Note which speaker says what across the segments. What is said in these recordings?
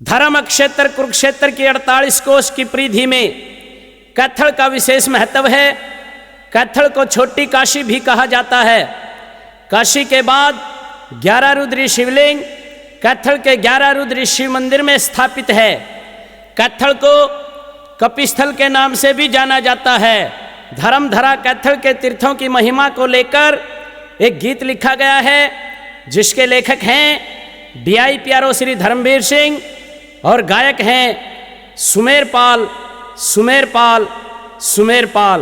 Speaker 1: धर्म क्षेत्र कुरुक्षेत्र की 48 कोस की परिधि में कैथल का विशेष महत्व है। कैथल को छोटी काशी भी कहा जाता है। काशी के बाद 11 रुद्री शिवलिंग कैथल के 11 रुद्री शिव मंदिर में स्थापित है। कैथल को कपिस्थल के नाम से भी जाना जाता है। धर्मधरा कैथल के तीर्थों की महिमा को लेकर एक गीत लिखा गया है, जिसके लेखक हैं डीआई प्यारो श्री धर्मवीर सिंह और गायक हैं सुमेरपाल सुमेरपाल सुमेरपाल।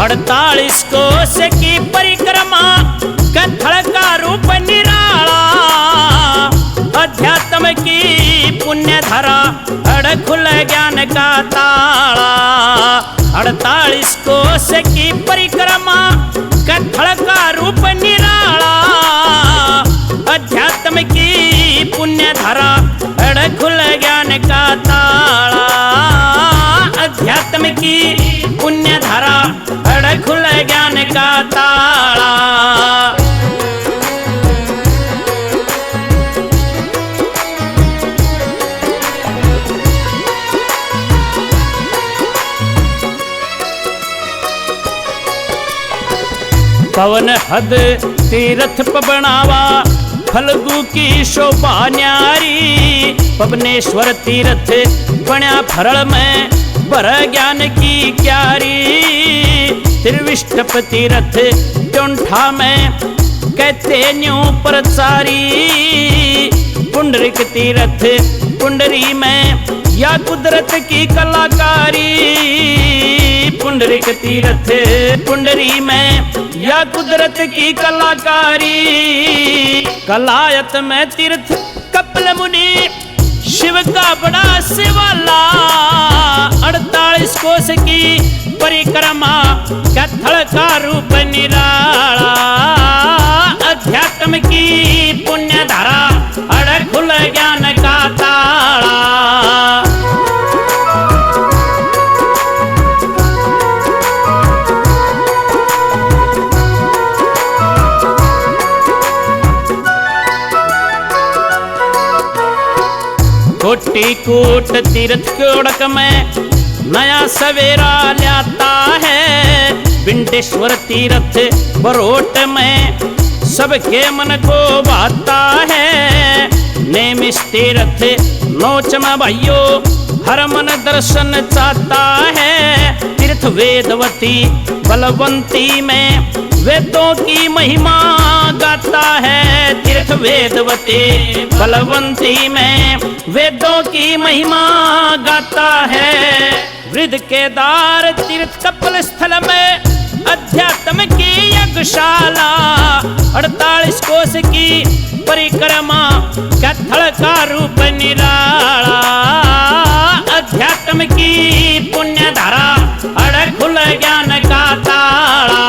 Speaker 1: अड़तालीस कोस की परिक्रमा कैथल का रूप निराला, अध्यात्म की पुण्य धरा अड़ खुल ज्ञान का ताला। 48 कोस की परिक्रमा कैथल का रूप निराला, अध्यात्म की पुण्य धरा अड़ खुल ज्ञान का ताला। अध्यात्म की पुण्य धरा अड़ खुल ज्ञान का ताला। पवन हद तीर्थ पवनावा, फल्गु की शोभा न्यारी। पवनेश्वर तीर्थ बण्या फरल में बर ज्ञान की क्यारी। त्रिविष्टप तीर्थ चौंठा में कहते न्यू प्रचारी। पुंडरिक तीर्थ पुंडरी में या कुदरत की कलाकारी। पुंडरिक तीर्थ पुंडरी में या कुदरत की कलाकारी। कलायत में तीर्थ कपिल मुनि शिव का बड़ा शिवाला। 48 कोस की परिक्रमा कैथल का रूप निराला, अध्यात्म की पुण्य धारा अड़ खुल ज्ञान का ताला। कोटि कूट तीर्थ कोड़क में नया सवेरा लाता है। विंटेश्वर तीर्थ बरोट में सबके मन को भाता है। नेमिष तीर्थ नोच में भाइयों हर मन दर्शन चाहता है। तीर्थ वेदवती बलवंती में वेदों की महिमा गाता है। तीर्थ वेदवती बलवंती में वेदों की महिमा गाता है। वृद्ध केदार तीर्थ कपिल स्थल में अध्यात्म की यज्ञशाला। 48 कोस की परिक्रमा कैथल का रूप निराला, अध्यात्म की पुण्य धारा अड़ खुल ज्ञान का ताला।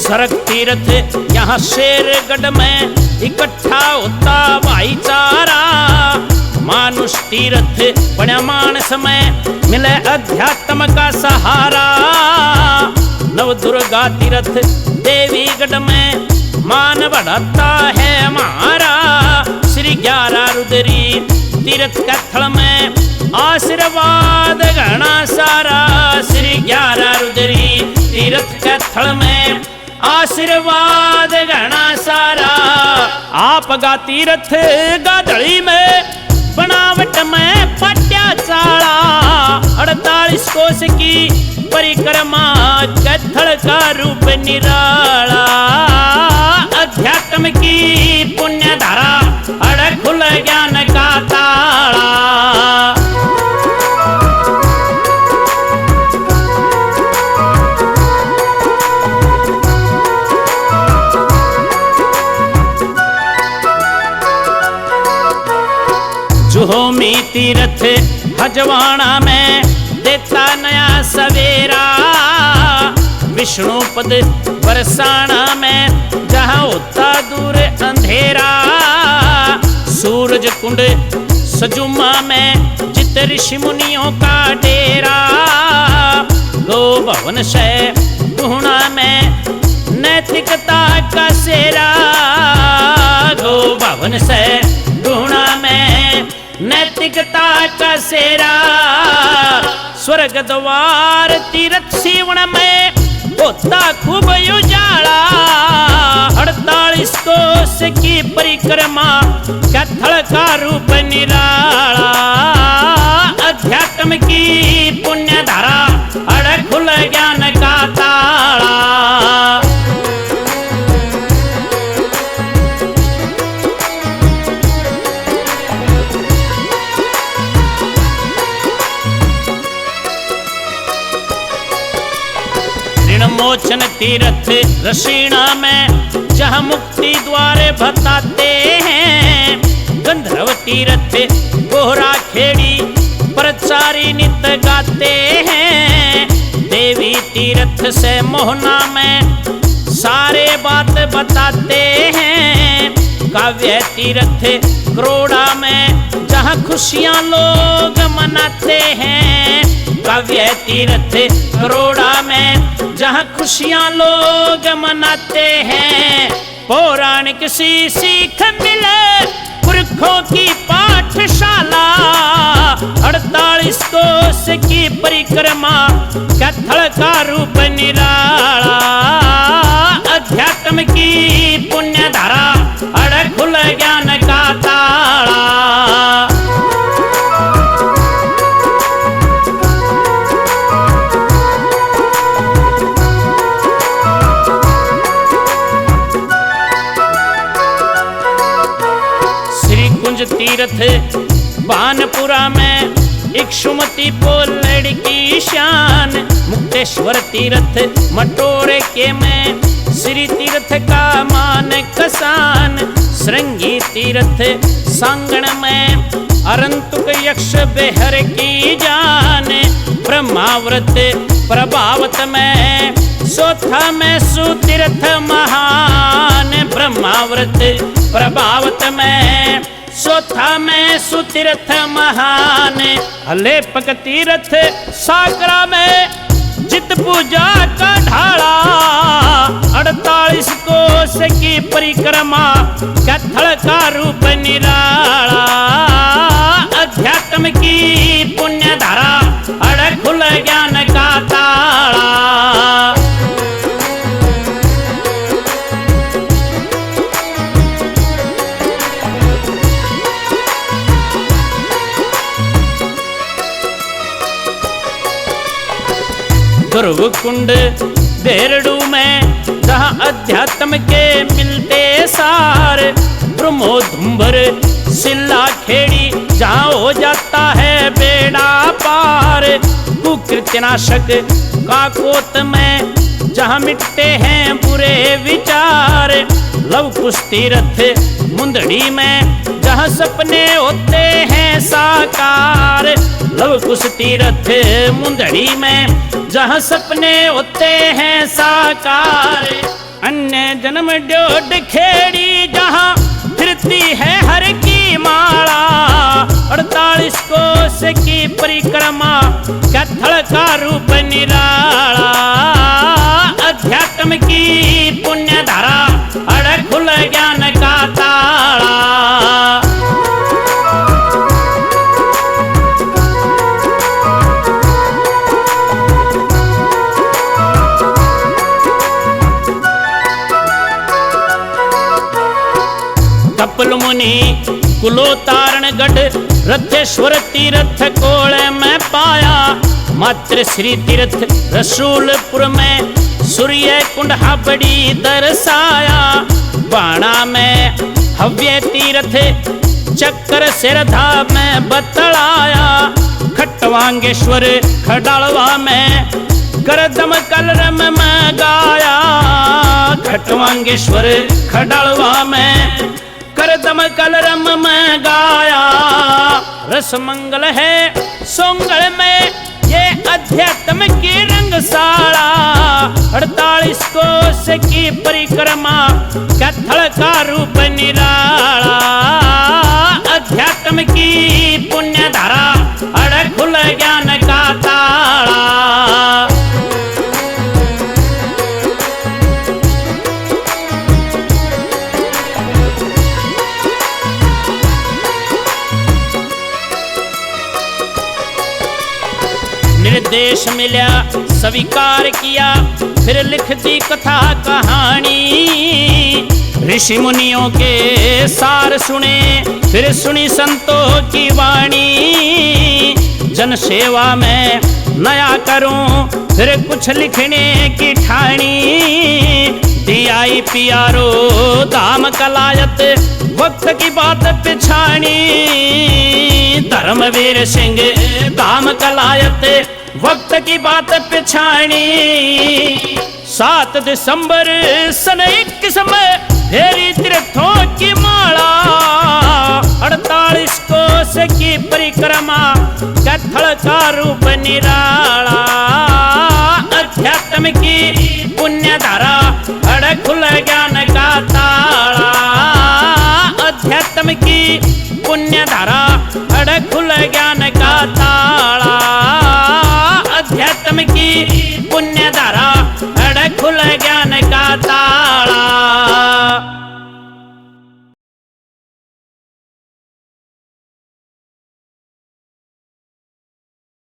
Speaker 1: सरक तीर्थ यहाँ शेरगढ़ में इकट्ठा होता भाईचारा। मानुष तीर्थ बड़ा मानस में मिले अध्यात्म का सहारा। नव दुर्गा तीर्थ देवीगढ़ में मान बढ़ाता है हमारा। श्री 11 रुद्री तीर्थ कैथल में आशीर्वाद घना सारा। श्री 11 रुद्री तीर्थ कैथल में आशीर्वाद घना सारा। आप गा तीर्थ गाधड़ी में बनावट में पट्या चाला। 48 कोस की परिक्रमा कैथल का रूप निराला, अध्यात्म की पुण्य धारा अड़ खुल ज्ञान का ताला। जोहोमी तीर्थ हजवाना में देता नया सवेरा। विष्णु पद बरसाना में जहाँ होता दूर अंधेरा। सूरज कुंड सजुमा में जित ऋषि मुनियों का डेरा। गो भवन से गुणा में नैतिकता का सेरा। गो भवन से गुणा में नैतिकता का सेरा। स्वर्ग द्वार तीर्थ सीवण में होता खूब उजाला। 48 कोस की परिक्रमा कथल का रूप निराला। अध्यात्म की पुण्य धारा अड़ खुल ज्ञान का ताला। मोचन तीर्थ रसीणा में जहाँ मुक्ति द्वारे बताते हैं। गंधर्व तीर्थ गोहरा खेड़ी प्रचारी नित गाते हैं। देवी तीर्थ से मोहना में सारे बात बताते हैं। काव्य तीर्थ करोड़ा में जहाँ खुशियाँ लोग मनाते हैं। काव्य तीर्थ करोड़ा में जहाँ खुशियाँ लोग मनाते हैं। पौराणिक सी सीख मिले पुरखों की पाठशाला। 48 कोस की परिक्रमा कथल का रूप निराला। अध्यात्म की पुण्य धारा अड़ खुल ज्ञान का ताला। तीर्थ बानपुरा में इक्षुमती पोलड़ की शान। मुक्तेश्वर तीर्थ मटोरे के में श्री तीर्थ का मान कसान। श्रृंगी तीर्थ सांगण में अरंतुक यक्ष बेहर की जान। ब्रह्माव्रत प्रभावत में सोथा में सुतीर्थ महान। ब्रह्माव्रत प्रभावत में सोथा में सुतीर्थ महान। अलेपक तीर्थ सागरा में जित पूजा का ढाला। 48 कोस की परिक्रमा कथल का रूप निराला। अध्यात्म की पुण्य धारा अड़ खुल ज्ञान का ताला। ध्रुव कुंड बेरडू में जहाँ अध्यात्म के मिलते सार। ब्रह्मोधुम्बर सिल्ला खेड़ी जहाँ हो जाता है बेड़ा पार। कुकृत्यनाशक काकोत में जहाँ मिटते हैं बुरे विचार। लव कुश तीर्थ मुंदड़ी में जहाँ सपने होते हैं साकार। लव कुश तीर्थ मुंदड़ी में जहाँ सपने होते हैं साकार। अन्य जन्म ड्योढ़ खेड़ी जहाँ फिरती है हर की माला। 48 कोस की परिक्रमा कथल का रूप निराला। अध्यात्म की पुण्य धारा अड़ खुल ज्ञान का ताला। कपिल मुनि कुलोतारणगढ़ रथेश्वर तीर्थ कोले में पाया। मात्र श्री तीर्थ रसूलपुर में सूर्य कुंड बड़ी दर्शाया। बाणा में हव्य तीर्थ चक्कर सिरधा में बतलाया। खटवांगेश्वर खडालवा में करदम कलरम में गाया। खटवांगेश्वर खडालवा में करदम कलरम में गाया। रस मंगल है सोंगल में ये अध्यात्म की रंगशाला, 48 कोस की परिक्रमा, कत्थल का रूप निराला। अध्यात्म की पुण्य धारा, अड़ खुल ज्ञान का ताला। निर्देश मिला स्वीकार किया, फिर लिख दी कथा कहानी। ऋषि मुनियों के सार सुने, फिर सुनी संतों की वाणी। जन सेवा में नया करूं, फिर कुछ लिखने की ठानी। दियाई पियारो धाम कलायत, वक्त की बात पिछानी। धर्मवीर सिंह धाम कलायत, वक्त की बात पिछानी। 7 दिसंबर सन 21 में फेरी तीर्थों की माला। 48 कोस की परिक्रमा, कत्थल का रूप निराला। अध्यात्म की पुण्य धारा, अड़ खुल ज्ञान का ताला। अध्यात्म की पुण्य धारा, अड़ खुल ज्ञान का ताला। अध्यात्म की पुण्य धारा, अड़ खुल ज्ञान